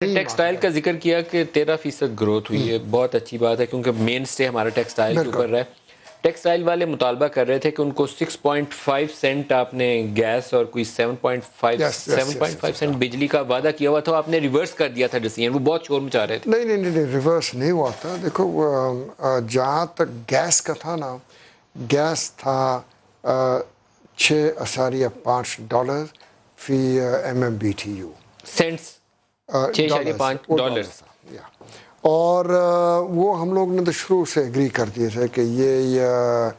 Textile का जिक्र किया कि 13% ग्रोथ हुई है, बहुत अच्छी बात है क्योंकि मेन स्टे हमारा टेक्सटाइल के ऊपर रहा है। टेक्सटाइल वाले मुतालबा कर रहे थे कि उनको 6.5 सेंट आपने गैस और कोई 7.5 सेंट बिजली का वादा किया हुआ था, आपने रिवर्स कर दिया था डिसीजन, वो बहुत शोर मचा रहे थे। नहीं, रिवर्स नहीं हुआ था। देखो जहाँ तक गैस का था ना, गैस था $6.5 फी MMBTU सेंट्स $6.5 और वो हम लोग ने तो शुरू से एग्री कर दिए थे कि ये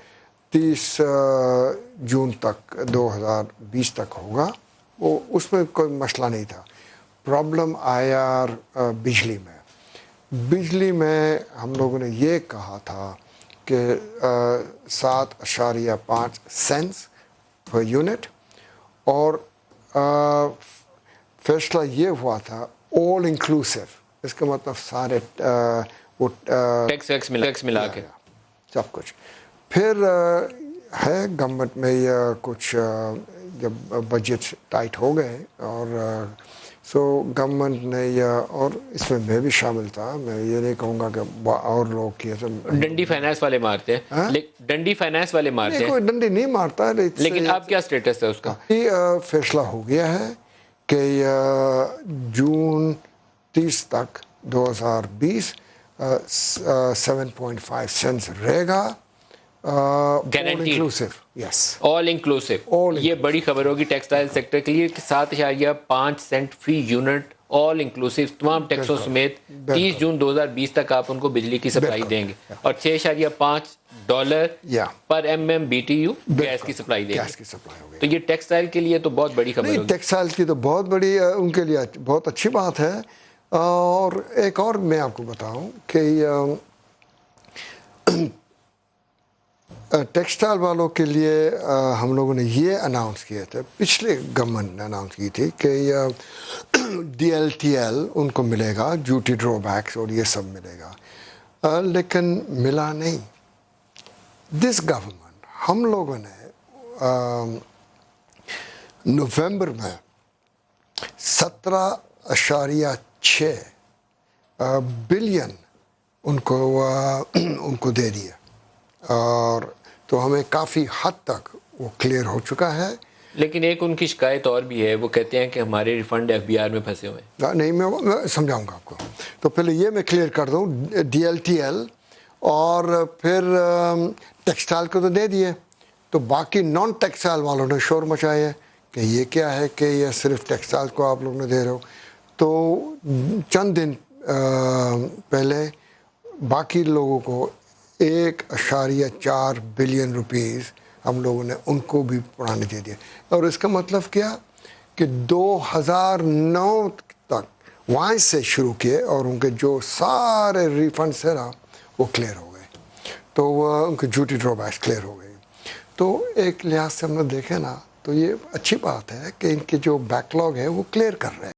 30 जून तक 2020 तक होगा। वो उसमें कोई मसला नहीं था। प्रॉब्लम आया बिजली में हम लोगों ने ये कहा था कि 7.5 सेंट्स पर यूनिट और फैसला ये हुआ था ऑल इंक्लूसिव। इसका मतलब सारे वो टैक्स मिला के सब कुछ। फिर है गवर्नमेंट में या कुछ जब बजट टाइट हो गए और सो गवर्नमेंट ने या और इसमें मैं भी शामिल था। मैं ये नहीं कहूँगा कि और लोग किए थे। डंडी फाइनेंस वाले मारते हैं, डंडी फाइनेंस वाले मारते हैं। कोई डंडी नहीं मारता है, लेकिन अब क्या स्टेटस है उसका? ये फैसला हो गया है कि जून 30 तक 2020 7.5 सेंट्स रहेगा। Guaranteed, yes, all inclusive. ये बड़ी खबर होगी टेक्सटाइल सेक्टर के लिए कि 7.5 सेंट फी यूनिट ऑल इंक्लूसिव तमाम टैक्सों समेत 30 जून 2020 तक आप उनको बिजली की सप्लाई देंगे और $6.5 पर MMBTU गैस की सप्लाई देंगे। तो ये टेक्सटाइल के लिए तो बहुत बड़ी खबर होगी। टेक्सटाइल की तो बहुत बड़ी उनके लिए बहुत अच्छी बात है। और एक और मैं आपको बताऊं कि टेक्सटाइल वालों के लिए हम लोगों ने ये अनाउंस किए थे, पिछले गवर्नमेंट ने अनाउंस की थी कि DLTL उनको मिलेगा, ड्यूटी ड्रॉबैक्स और ये सब मिलेगा, लेकिन मिला नहीं। दिस गवर्नमेंट हम लोगों ने नवंबर में 17.6 बिलियन उनको दे दिए और तो हमें काफ़ी हद तक वो क्लियर हो चुका है। लेकिन एक उनकी शिकायत और भी है, वो कहते हैं कि हमारे रिफंड FBR में फंसे हुए हैं। नहीं, मैं समझाऊंगा आपको। तो पहले ये मैं क्लियर कर दूं, DLTL और फिर टेक्सटाइल को तो दे दिए, तो बाकी नॉन टेक्सटाइल वालों ने शोर मचाए है कि ये क्या है कि ये सिर्फ टेक्सटाइल को आप लोग ने दे रहे हो। तो चंद दिन पहले बाकी लोगों को 1.4 बिलियन रुपीस हम लोगों ने उनको भी पुराने दे दिए। और इसका मतलब क्या कि 2009 तक वहाँ से शुरू किए और उनके जो सारे रिफंड्स है ना वो क्लियर हो गए, तो उनके ड्यूटी ड्रॉबैक्स क्लियर हो गए। तो एक लिहाज से हम लोग देखें ना तो ये अच्छी बात है कि इनके जो बैकलॉग है वो क्लियर कर रहे हैं।